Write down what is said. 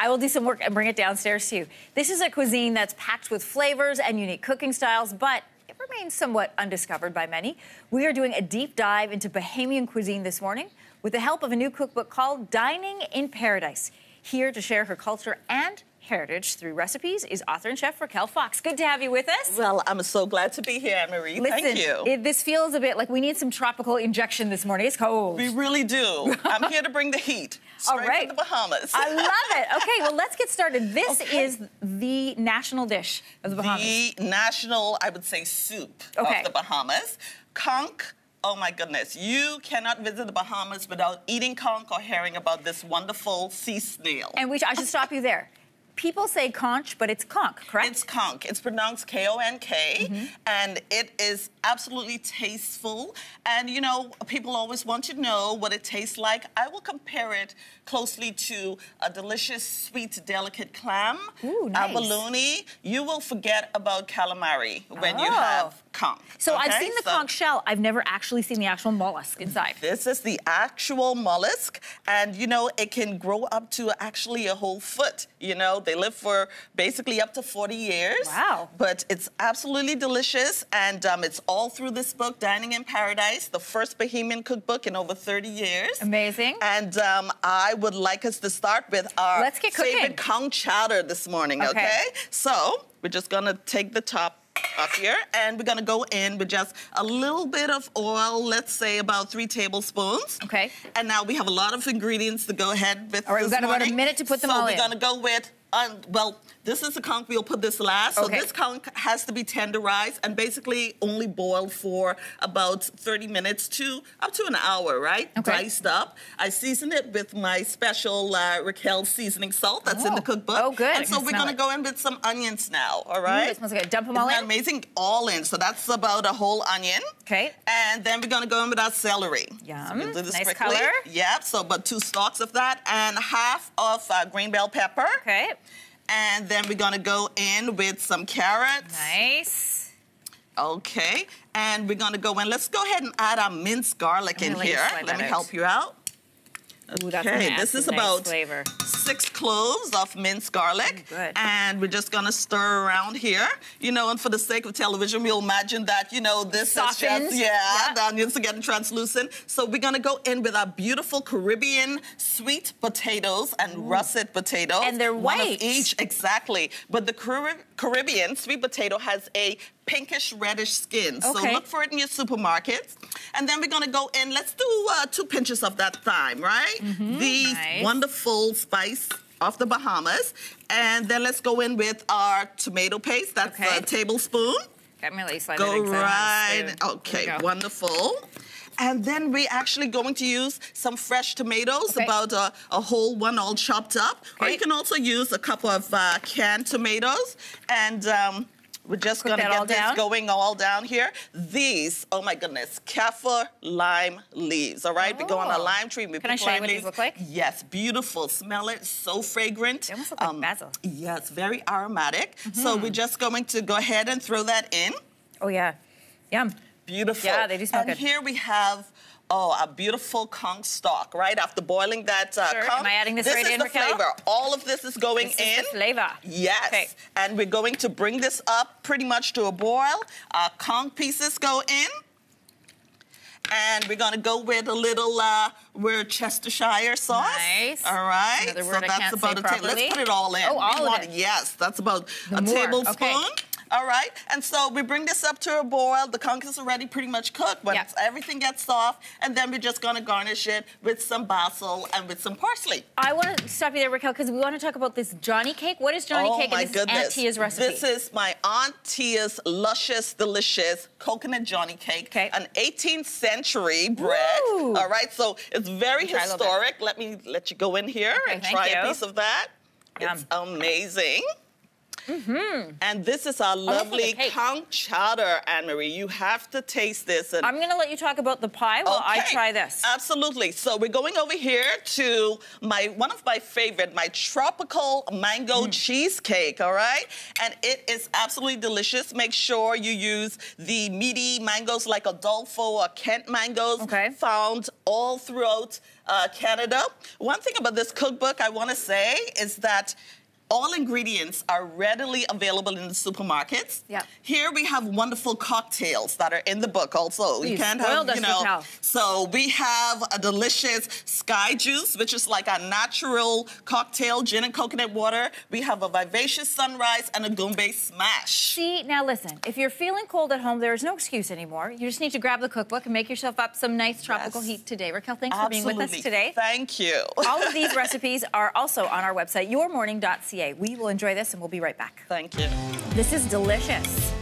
I will do some work and bring it downstairs to you. This is a cuisine that's packed with flavors and unique cooking styles, but it remains somewhat undiscovered by many. We are doing a deep dive into Bahamian cuisine this morning with the help of a new cookbook called Dining in Paradise. Here to share her culture and heritage through recipes is author and chef Raquel Fox. Good to have you with us. Well, I'm so glad to be here, Anne-Marie. Thank you. This feels a bit like we need some tropical injection this morning. It's cold. We really do. I'm here to bring the heat. Straight from the Bahamas. I love it. Okay, well, let's get started. This is the national dish of the Bahamas. The national, I would say, soup of the Bahamas. Conch. Oh my goodness, you cannot visit the Bahamas without eating conch or hearing about this wonderful sea snail. And I should stop you there. People say conch, but it's conch, correct? It's conch. It's pronounced K-O-N-K, and it is absolutely tasteful. And, you know, people always want to know what it tastes like. I will compare it closely to a delicious, sweet, delicate clam. Ooh, nice. Abalone. You will forget about calamari when you have conch. So I've seen the conch shell. I've never actually seen the actual mollusk inside. This is the actual mollusk, and, you know, it can grow up to actually a whole foot, you know. They live for basically up to 40 years. Wow. But it's absolutely delicious, and it's all through this book, Dining in Paradise, the first Bahamian cookbook in over 30 years. Amazing. And I would like us to start with our favorite conch chowder this morning, okay? So we're just gonna take the top off here, and we're gonna go in with just a little bit of oil, let's say about 3 tablespoons. Okay. And now we have a lot of ingredients to go ahead with. All right, we've got about a minute to put them all in. So we're gonna go with, well, this is the conch, we'll put this last. So this conch has to be tenderized and basically only boiled for about 30 minutes to up to an hour, right? Okay. Diced up. I season it with my special Raquel seasoning salt that's in the cookbook. Oh, good. And so we're gonna go in with some onions now, all right? Ooh, it smells good. Dump them all in? Amazing, all in. So that's about a whole onion. Okay. And then we're gonna go in with our celery. Yum. So we'll do this nice quickly. color. Yep, so about 2 stalks of that and half of green bell pepper. Okay. And then we're gonna go in with some carrots. Nice. Okay, and we're gonna go in, let's go ahead and add our minced garlic in here. Let me help you out. Ooh, that's Okay, this is about flavor. 6 cloves of minced garlic. Good. And we're just gonna stir around here. You know, and for the sake of television, we'll imagine that, you know, this softens. is just, the onions are getting translucent. So we're gonna go in with our beautiful Caribbean sweet potatoes and russet potatoes. And they're white. One of each, exactly. But the Caribbean sweet potato has a pinkish reddish skin. So look for it in your supermarkets. And then we're gonna go in, let's do 2 pinches of that thyme, right? The wonderful spice of the Bahamas. And then let's go in with our tomato paste. That's a tablespoon. Got me really slide Go right, okay, wonderful. And then we're actually going to use some fresh tomatoes, about a whole one all chopped up. Or you can also use a couple of canned tomatoes. And we're just gonna get this going all down here. These, oh my goodness, kaffir lime leaves, all right? We go on a lime tree. Can I show you what these look like? Yes, beautiful. Smell it, so fragrant. They almost look like basil. Yes, very aromatic. So we're just going to go ahead and throw that in. Oh yeah, yum. Beautiful. Yeah, they do smell good. And here we have, a beautiful conch stock, right? After boiling that conch. Am I adding this right in, This is the flavor. All of this is going in. This is the flavor. Yes. Okay. And we're going to bring this up pretty much to a boil. Our conch pieces go in. And we're gonna go with a little Worcestershire sauce. Nice. All right. Another word so that's about a tablespoon. Let's put it all in. Oh, all of it. Yes, that's about a tablespoon. Okay. All right, and so we bring this up to a boil. The conch is already pretty much cooked. Once everything gets soft, and then we're just gonna garnish it with some basil and with some parsley. I want to stop you there, Raquel, because we want to talk about this Johnny cake. What is Johnny cake? My And this is Aunt Tia's recipe. This is my Aunt Tia's luscious, delicious coconut Johnny cake. An 18th century bread. Ooh. All right, so it's very historic. Let you go in here and try a piece of that. It's amazing. And this is our lovely conch chowder, Anne-Marie. You have to taste this. And I'm going to let you talk about the pie while I try this. Absolutely. So we're going over here to one of my favorite, my tropical mango cheesecake, all right? And it is absolutely delicious. Make sure you use the meaty mangoes like Adolfo or Kent mangoes found all throughout Canada. One thing about this cookbook I want to say is that all ingredients are readily available in the supermarkets. Yeah. Here we have wonderful cocktails that are in the book also. You can't have, you know. So we have a delicious sky juice, which is like a natural cocktail, gin and coconut water. We have a vivacious sunrise and a gumbe smash. See, now listen, if you're feeling cold at home, there is no excuse anymore. You just need to grab the cookbook and make yourself up some nice tropical heat today. Raquel, thanks for being with us today. Thank you. All of these recipes are also on our website, yourmorning.ca. We will enjoy this and we'll be right back. Thank you. This is delicious.